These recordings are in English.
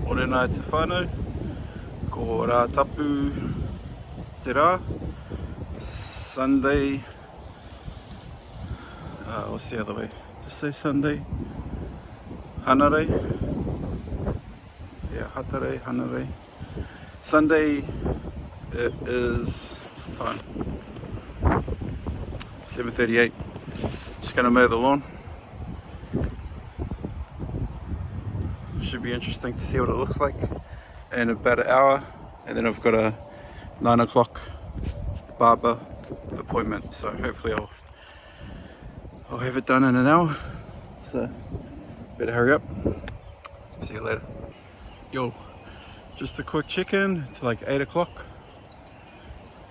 Morena te whānau, ko Rātapu te rā, Sunday, what's the other way? Just say Sunday, Hanare, yeah, Hatare, Hanare. Sunday, it is, what's the time? 7:38, just gonna mow the lawn. Should be interesting to see what it looks like in about an hour, and then I've got a 9 o'clock barber appointment, so hopefully I'll have it done in an hour, so better hurry up. See you later. Yo, just a quick check-in. It's like 8 o'clock.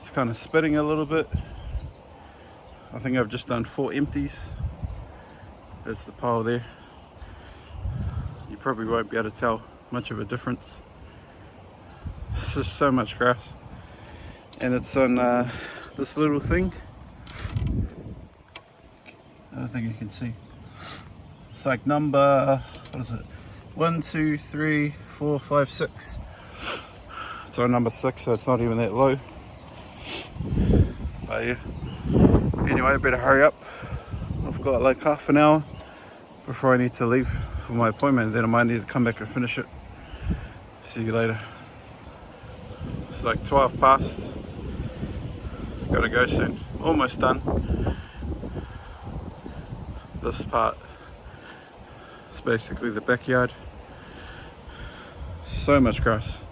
It's kind of spitting a little bit. I think I've just done 4 empties. There's the pile there. You probably won't be able to tell much of a difference. There's just so much grass, and it's on this little thing. I don't think you can see. It's like number, what is it? 1, 2, 3, 4, 5, 6. It's on number 6, so it's not even that low. But yeah. Anyway, I better hurry up. I've got like half an hour before I need to leave for my appointment, then I might need to come back and finish it. See you later. It's like 12 past. Gotta go soon. Almost done. This part is basically the backyard. So much grass.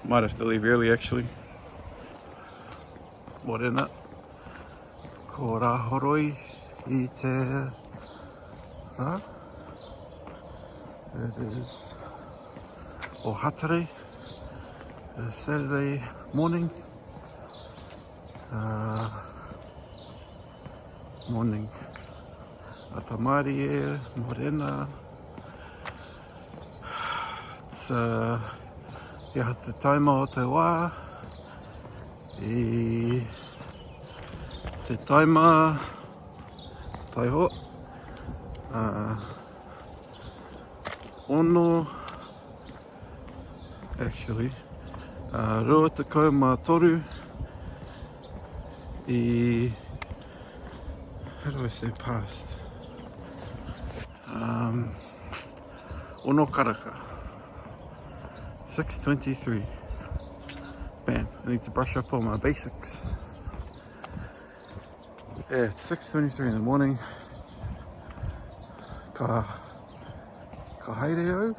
Might have to leave early actually. Morena. Ko rāhoroi I te rā. It is Hatare. It is Saturday morning. Morning. Atamari Morena. It's ia te taima o te wā. I te taima taiho. Ono, actually, Rātapu mā toru I, how do I say past? Ono karaka, 6:23. Man, I need to brush up on my basics. Yeah, it's 6:23 in the morning. Ka haereo.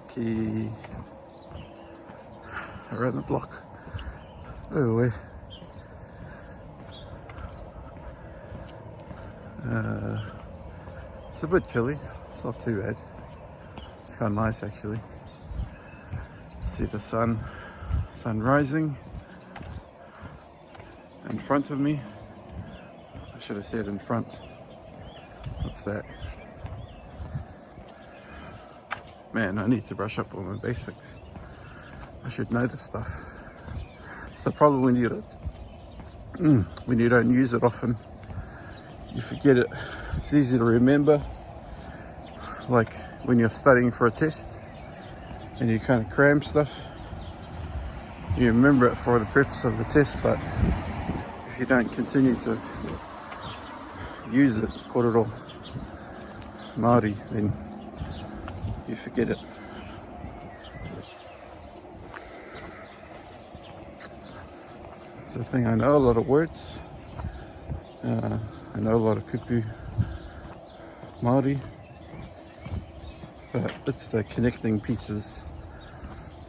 Ki around the block. Oh, wait. It's a bit chilly. It's not too bad. It's kind of nice actually. See the sun rising in front of me. I should have said in front. What's that? Man, I need to brush up on my basics. I should know this stuff. It's the problem when you don't use it often. You forget it. It's easy to remember. Like when you're studying for a test and you kind of cram stuff. You remember it for the purpose of the test, but if you don't continue to use it, korero Māori, then you forget it. It's the thing, I know a lot of words. I know a lot of kupu Māori, but it's the connecting pieces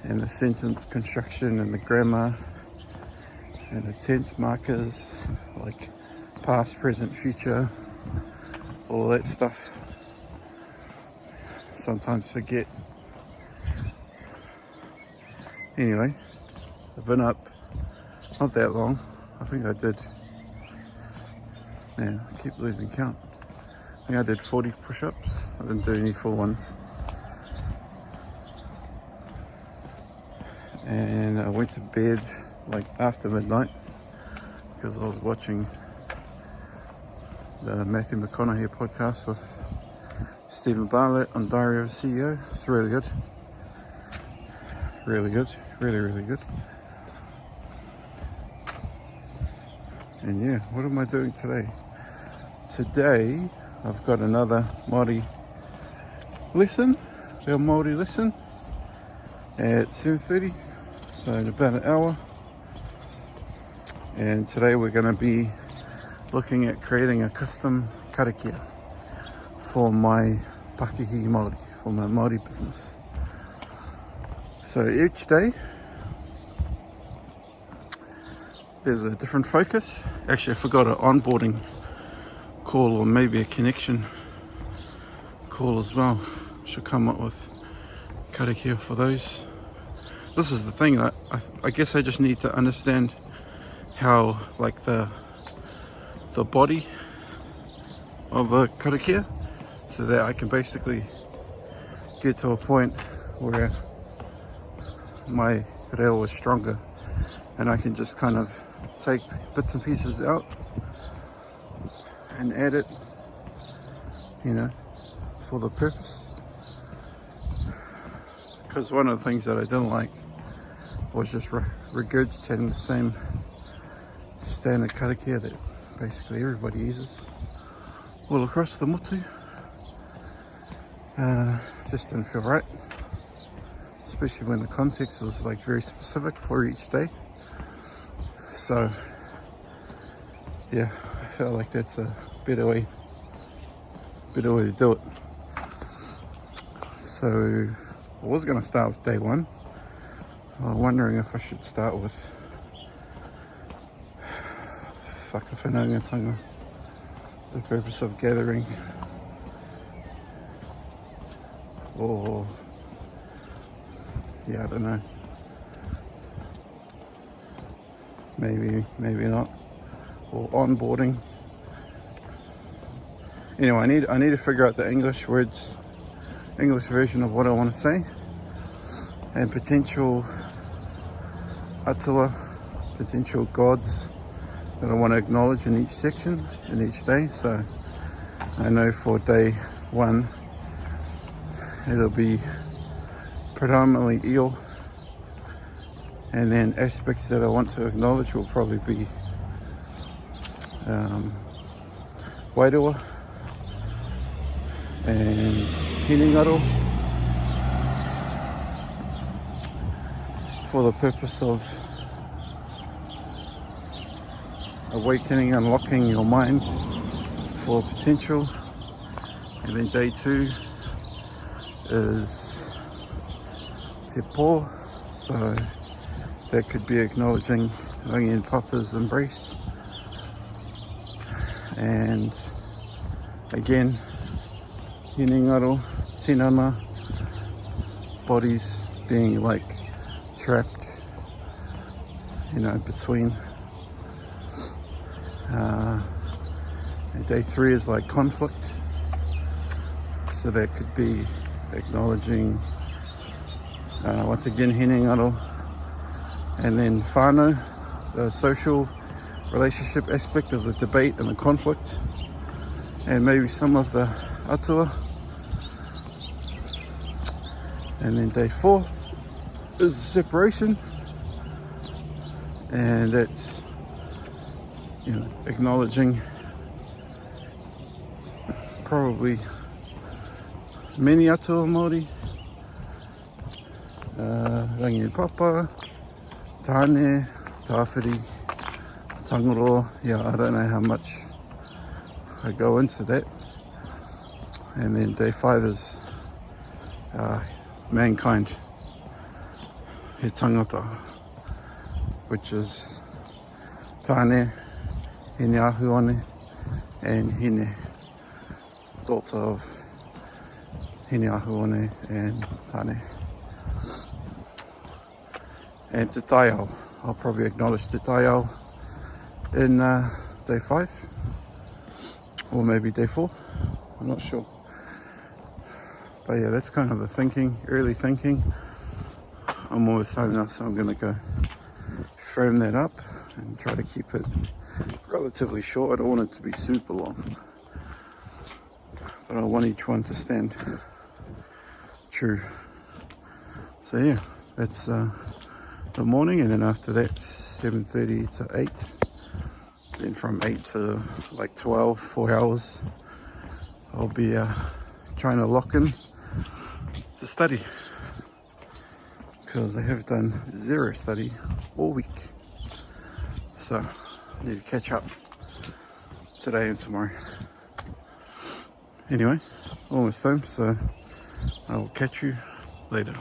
and the sentence construction and the grammar and the tense markers like past, present, future, all that stuff. Sometimes forget. Anyway, I've been up not that long. I think I did, man, I keep losing count. I think I did 40 push-ups. I didn't do any full ones. And I went to bed like after midnight because I was watching the Matthew McConaughey podcast with Stephen Bartlett on Diary of a CEO. It's really good. Really good. Really, really good. And yeah, what am I doing today? Today, I've got another Māori lesson. Real Māori lesson at 7:30. So in about an hour. And today we're going to be looking at creating a custom karakia for my Pakihi Māori, for my Māori business. So each day there's a different focus. Actually, I forgot an onboarding call or maybe a connection call as well. Should come up with karakia for those. This is the thing, I guess I just need to understand how like the body of a karakia, so that I can basically get to a point where my reo is stronger and I can just kind of take bits and pieces out and add it, you know, for the purpose. Because one of the things that I didn't like was just regurgitating the same standard karakia that basically everybody uses all across the motu. Just didn't feel right, especially when the context was like very specific for each day. So yeah, I felt like that's a better way to do it. So I was going to start with day one. I was wondering if I should start with whakawhenangatanga, the purpose of gathering, or yeah, I don't know, maybe not, or onboarding. Anyway, I need to figure out the English version of what I want to say, and potential atua, potential gods that I want to acknowledge in each section, in each day. So I know for day one it'll be predominantly eel, and then aspects that I want to acknowledge will probably be wairua and hinengaro, for the purpose of awakening, unlocking your mind for potential. And then day two is te pō, so that could be acknowledging Rangi and Papa's embrace, and again hinengaro, tinana, bodies being like trapped, you know, between. And day three is like conflict, so that could be acknowledging once again hinengaro, and then whānau, the social relationship aspect of the debate and the conflict, and maybe some of the atua. And then day four is the separation, and that's, you know, acknowledging probably many atua Māori, Rangi and Papa, Tāne, Tāwhiri, Tangaro. Yeah, I don't know how much I go into that. And then day five is mankind, he tangata, which is Tāne, Hine Ahuane, and Hine, daughter of Hine Ahuane and Tāne. And Te Taiao, I'll probably acknowledge Te Taiao in day 5, or maybe day 4, I'm not sure. But yeah, that's kind of the thinking, early thinking. I'm almost home now, so I'm going to go frame that up and try to keep it relatively short. I don't want it to be super long. but I want each one to stand true. So yeah, that's the morning, and then after that 7:30 to 8, then from 8 to like 12, 4 hours, I'll be trying to lock in to study, because I have done zero study all week, so I need to catch up today and tomorrow. Anyway, almost home, so I will catch you later.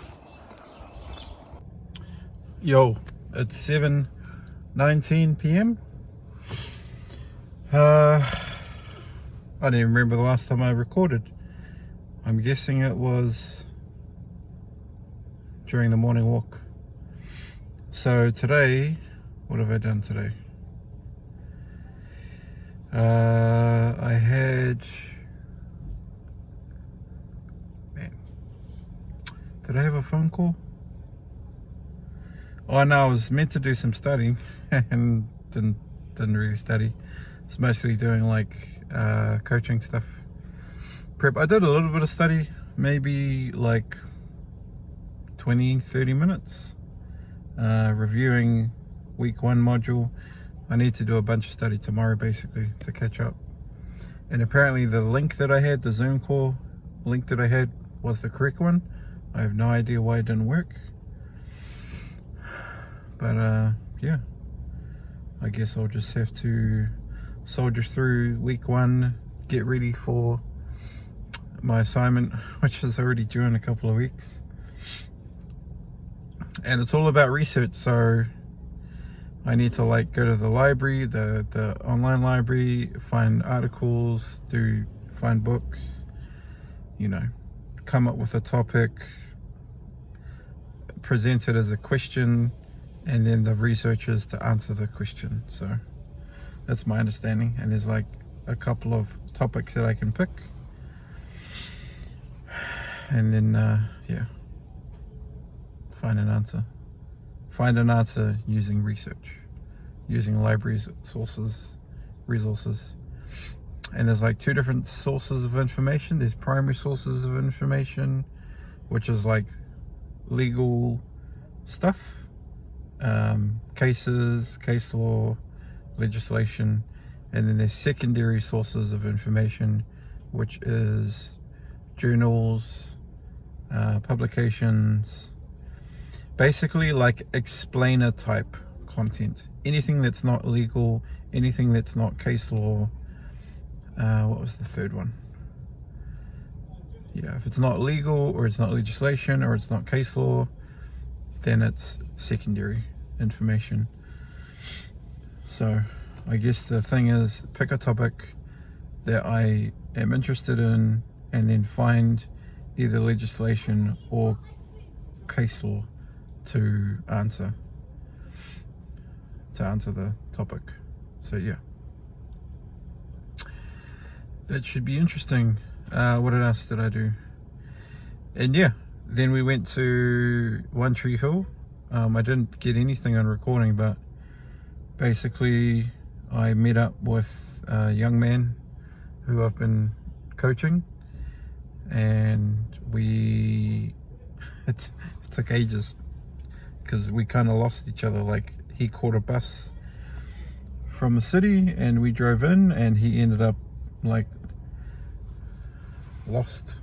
Yo, it's 7:19 p.m. I don't even remember the last time I recorded. I'm guessing it was during the morning walk. So today, what have I done today? I had... Man, did I have a phone call? Oh no, I was meant to do some studying and didn't really study. It's mostly doing like coaching stuff. Prep. I did a little bit of study, maybe like 20-30 minutes, reviewing week 1 module. I need to do a bunch of study tomorrow basically to catch up. And apparently the link that I had, the Zoom call link that I had, was the correct one. I have no idea why it didn't work. But yeah, I guess I'll just have to soldier through week 1, get ready for my assignment, which is already due in a couple of weeks. And it's all about research, so I need to like go to the library, the online library, find articles, find books, you know, come up with a topic, present it as a question, and then the researchers to answer the question. So that's my understanding, and there's like a couple of topics that I can pick, and then yeah, find an answer using research, using libraries, resources. And there's like 2 different sources of information. There's primary sources of information, which is like legal stuff, cases, case law, legislation. And then there's secondary sources of information, which is journals, publications, basically like explainer type content. Anything that's not legal, anything that's not case law. What was the third one? Yeah, if it's not legal, or it's not legislation, or it's not case law, then it's secondary information. So I guess the thing is, pick a topic that I am interested in, and then find either legislation or case law to answer the topic. So yeah, that should be interesting. What else did I do? And yeah, then we went to One Tree Hill. I didn't get anything on recording, but basically I met up with a young man who I've been coaching, and it took ages because we kind of lost each other. Like, he caught a bus from the city and we drove in, and he ended up like lost,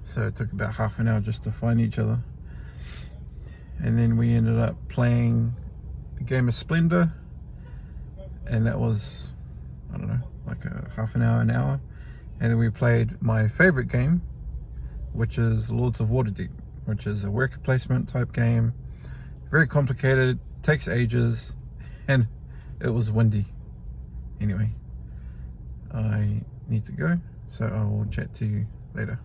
so it took about half an hour just to find each other. And then we ended up playing a game of Splendor, and that was, I don't know, like a half an hour, an hour. And then we played my favorite game, which is Lords of Waterdeep, which is a worker placement type game. Very complicated, takes ages, and it was windy. Anyway, I need to go, so I will chat to you later.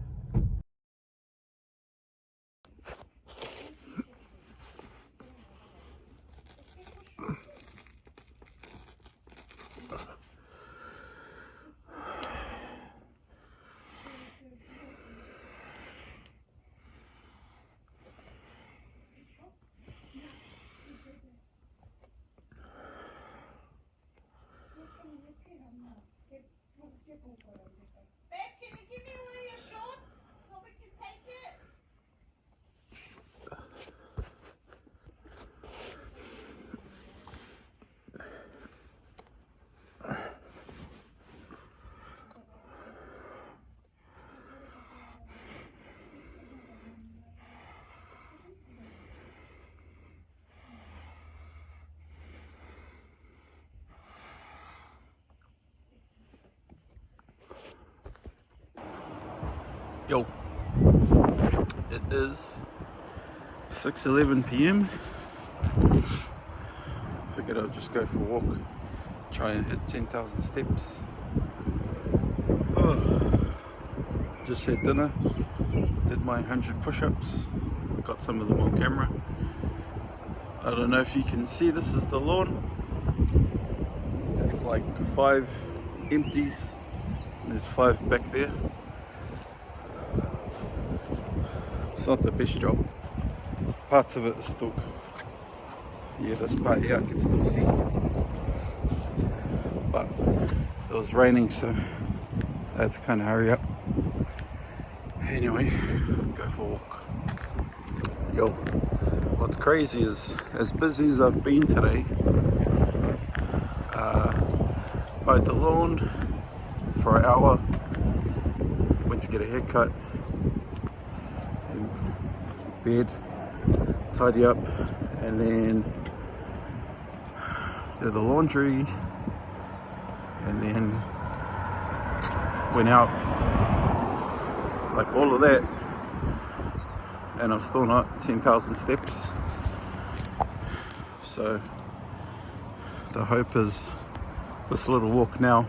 Yo, it is 6:11 p.m. Figured I'll just go for a walk, try and hit 10,000 steps. Just had dinner, did my 100 push-ups, got some of them on camera. I don't know if you can see, this is the lawn. That's like 5 empties, there's 5 back there. It's not the best job. Parts of it are still, yeah, this part here I can still see. But it was raining, so I had to kind of hurry up. Anyway, go for a walk. Yo, what's crazy is, as busy as I've been today, mowed the lawn for an hour, went to get a haircut, bed, tidy up, and then did the laundry, and then went out, like all of that, and I'm still not 10,000 steps. So the hope is this little walk now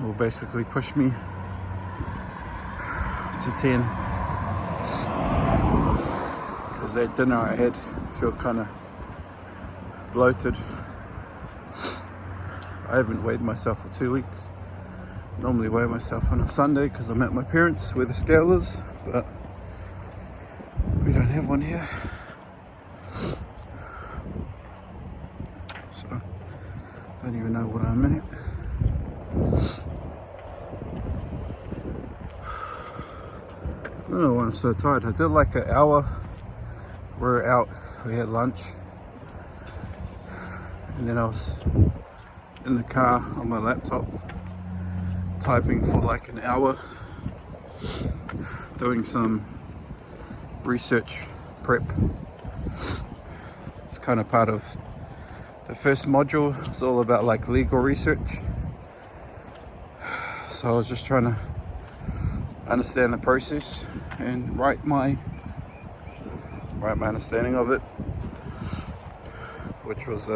will basically push me to 10, because that dinner I had felt kind of bloated. I haven't weighed myself for 2 weeks. Normally weigh myself on a Sunday because I'm at my parents' where the scale is, but we don't have one here. So don't even know what I'm at. I don't know why I'm so tired. I did like an hour. We were out, we had lunch, and then I was in the car on my laptop typing for like an hour, doing some research prep. It's kind of part of the first module. It's all about like legal research, so I was just trying to understand the process and write my understanding of it, which was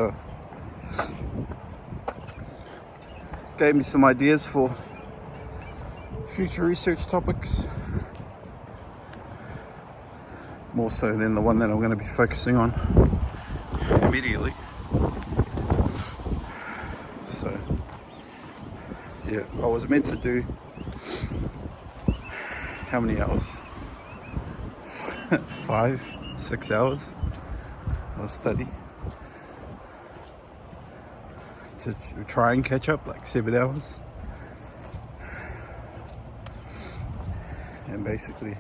gave me some ideas for future research topics, more so than the one that I'm going to be focusing on immediately. So yeah, I was meant to do how many hours? 5-6 hours of study to try and catch up, like 7 hours, and basically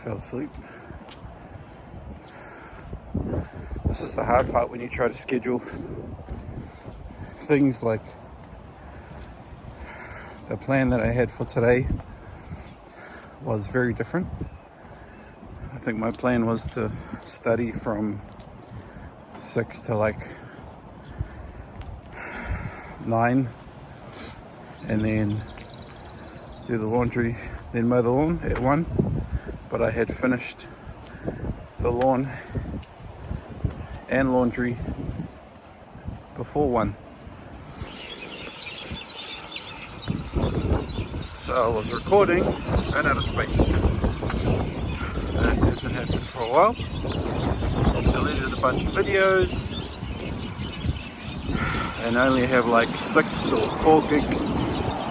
fell asleep. This is the hard part when you try to schedule things. Like the plan that I had for today was very different. I think my plan was to study from 6 to like 9, and then do the laundry, then mow the lawn at 1. But I had finished the lawn and laundry before 1. So I was recording, ran out of space. That hasn't happened for a while. Deleted a bunch of videos and only have like 6 or 4 gig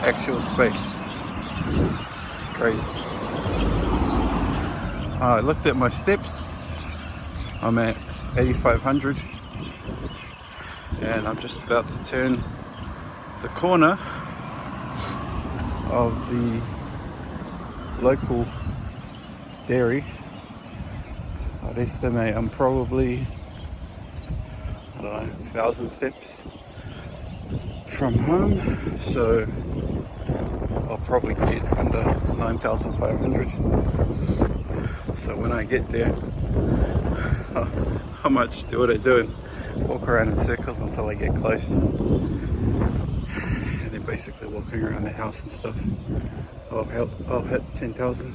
actual space. Crazy. I looked at my steps. I'm at 8,500, and I'm just about to turn the corner of the local dairy. I'd estimate I'm probably, I don't know, 1,000 steps from home, so I'll probably get under 9,500. So when I get there, I might just do what I do and walk around in circles until I get close, and then basically walking around the house and stuff, I'll hit 10,000.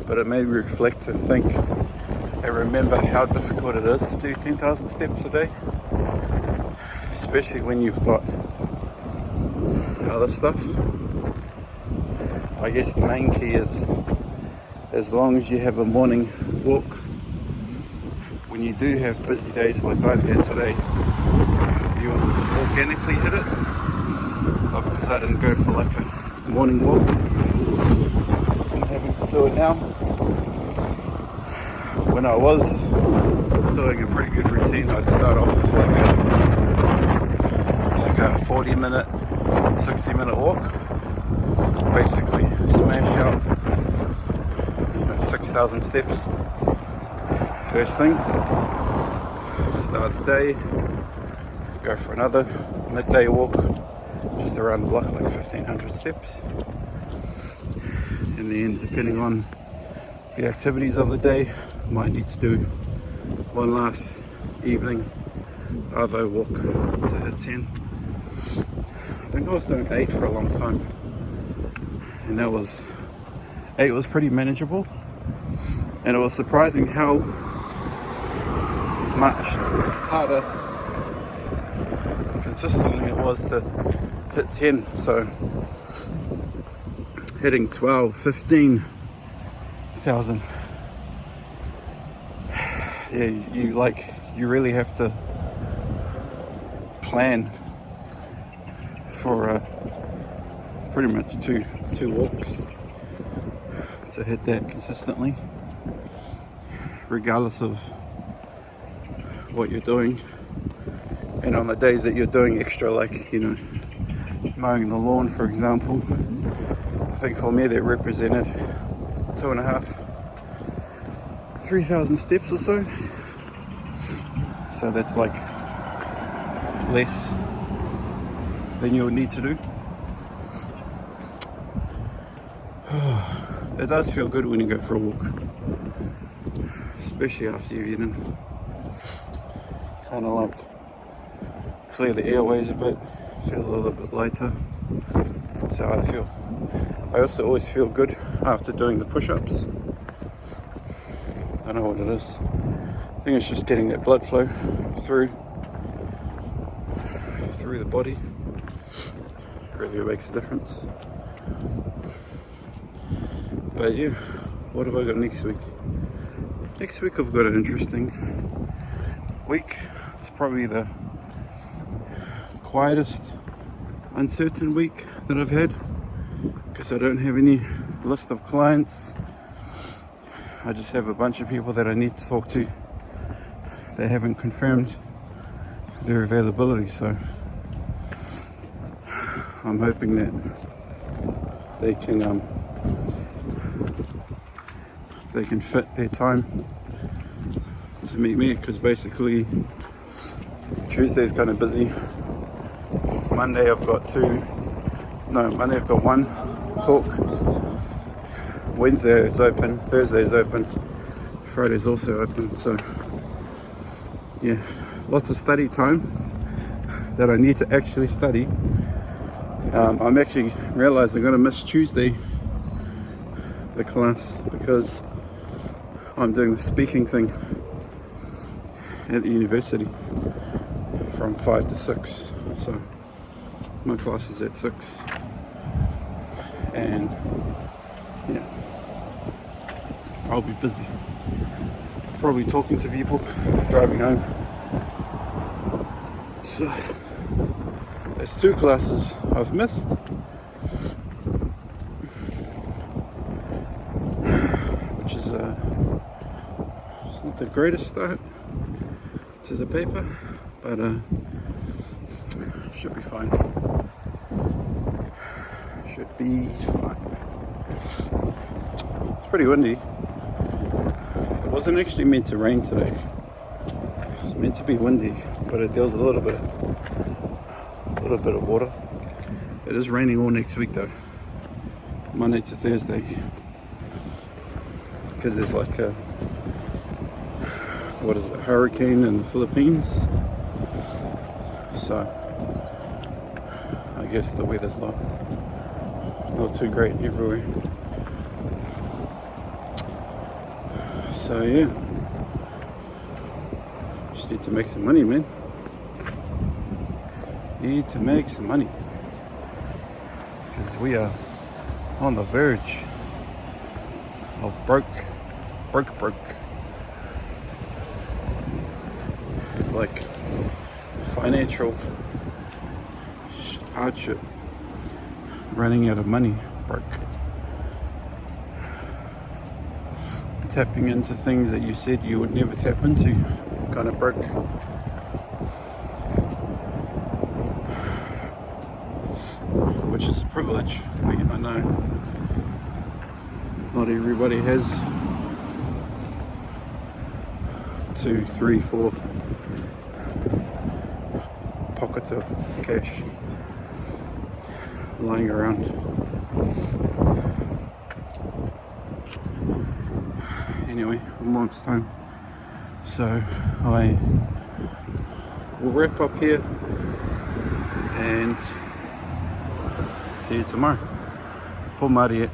But it made me reflect and think and remember how difficult it is to do 10,000 steps a day, especially when you've got other stuff. I guess the main key is, as long as you have a morning walk, when you do have busy days like I've had today, you'll organically hit it. Not because I didn't go for like a morning walk. I'm having to do it now. When I was doing a pretty good routine, I'd start off with like a 40-minute, 60-minute walk. Basically smash out 6,000 steps first thing, start the day, go for another midday walk just around the block, like 1,500 steps, and then depending on the activities of the day, might need to do one last evening arvo walk to hit 10. I think I was doing 8 for a long time, and 8 was pretty manageable, and it was surprising how much harder consistently it was to hit 10. So hitting 12, 15,000, yeah, you really have to plan for pretty much two walks to hit that consistently, regardless of what you're doing. And on the days that you're doing extra, like mowing the lawn, for example, I think for me that represented 2,500-3,000 steps or so. So that's like less than you would need to do. It does feel good when you go for a walk, especially after you've eaten. Kind of like clear the airways a bit, feel a little bit lighter. That's how I feel. I also always feel good after doing the push-ups. Don't know what it is. I think it's just getting that blood flow through the body. Really makes a difference. But yeah, what have I got next week? Next week I've got an interesting week. It's probably the quietest, uncertain week that I've had, because I don't have any list of clients. I just have a bunch of people that I need to talk to. They haven't confirmed their availability, so I'm hoping that they can fit their time to meet me, because basically Tuesday's kind of busy. Monday I've got one talk. Wednesday is open, Thursday is open, Friday's also open. So yeah, lots of study time that I need to actually study. I'm actually realized I'm going to miss Tuesday, the class, because I'm doing the speaking thing at the university from 5 to 6. So my class is at 6, and yeah, I'll be busy, probably talking to people, driving home. So there's 2 classes I've missed, which is it's not the greatest start to the paper, but should be fine. Should be fine. It's pretty windy. It wasn't actually meant to rain today. It was meant to be windy, but there was a little bit of water. It is raining all next week though, Monday to Thursday, because there's like a hurricane in the Philippines. So I guess the weather's not too great everywhere. So yeah, just need to make some money, man. Need to make some money because we are on the verge of broke. Like financial hardship, running out of money, broke. Tapping into things that you said you would never tap into, kind of broke. Which is a privilege. I know not everybody has 2, 3, 4 pockets of cash lying around. Anyway, I'm almost time, so I will wrap up here and see you tomorrow. Po Māori.